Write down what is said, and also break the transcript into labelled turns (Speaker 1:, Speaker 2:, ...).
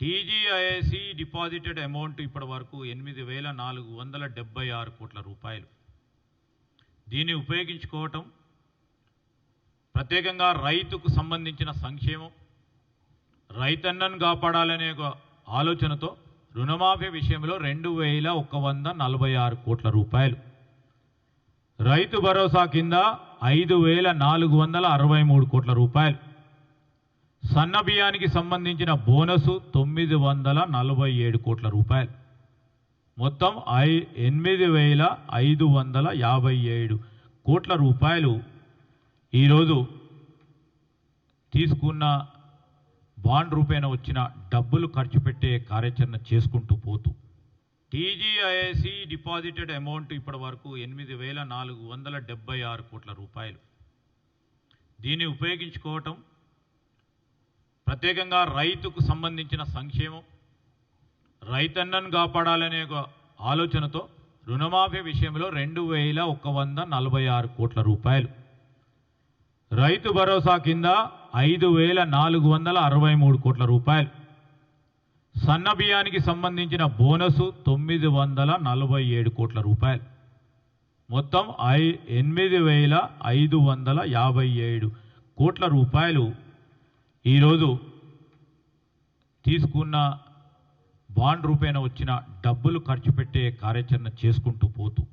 Speaker 1: టీజీఐఏసీ deposited amount ఇప్పటి వరకు 8,476 కోట్ల రూపాయలు. దీన్ని ఉపయోగించుకోవటం ప్రత్యేకంగా రైతుకు సంబంధించిన సంక్షేమం, రైతన్నను కాపాడాలనే ఒక ఆలోచనతో రుణమాఫీ విషయంలో 2,146 కోట్ల రూపాయలు, రైతు భరోసా కింద 5,463 కోట్ల రూపాయలు, సన్న బియ్యానికి సంబంధించిన బోనసు 947 కోట్ల రూపాయలు, మొత్తం 8,557 కోట్ల రూపాయలు ఈరోజు తీసుకున్న బాండ్ రూపేణ వచ్చిన డబ్బులు ఖర్చు పెట్టే కార్యాచరణ చేసుకుంటూ పోతూ టీజీఐఏసీ డిపాజిటెడ్ అమౌంట్ ఇప్పటి వరకు 8,476 కోట్ల రూపాయలు. దీన్ని ఉపయోగించుకోవటం ప్రత్యేకంగా రైతుకు సంబంధించిన సంక్షేమం, రైతన్నను కాపాడాలనే ఒక ఆలోచనతో రుణమాఫీ విషయంలో 2,146 కోట్ల రూపాయలు, రైతు భరోసా కింద 5,463 కోట్ల రూపాయలు, సన్న బియ్యానికి సంబంధించిన బోనసు 947 కోట్ల రూపాయలు, మొత్తం 8,557 కోట్ల రూపాయలు ఈరోజు తీసుకున్న బాండ్ రూపేణ వచ్చిన డబ్బులు ఖర్చు పెట్టే కార్యాచరణ చేసుకుంటూ పోతూ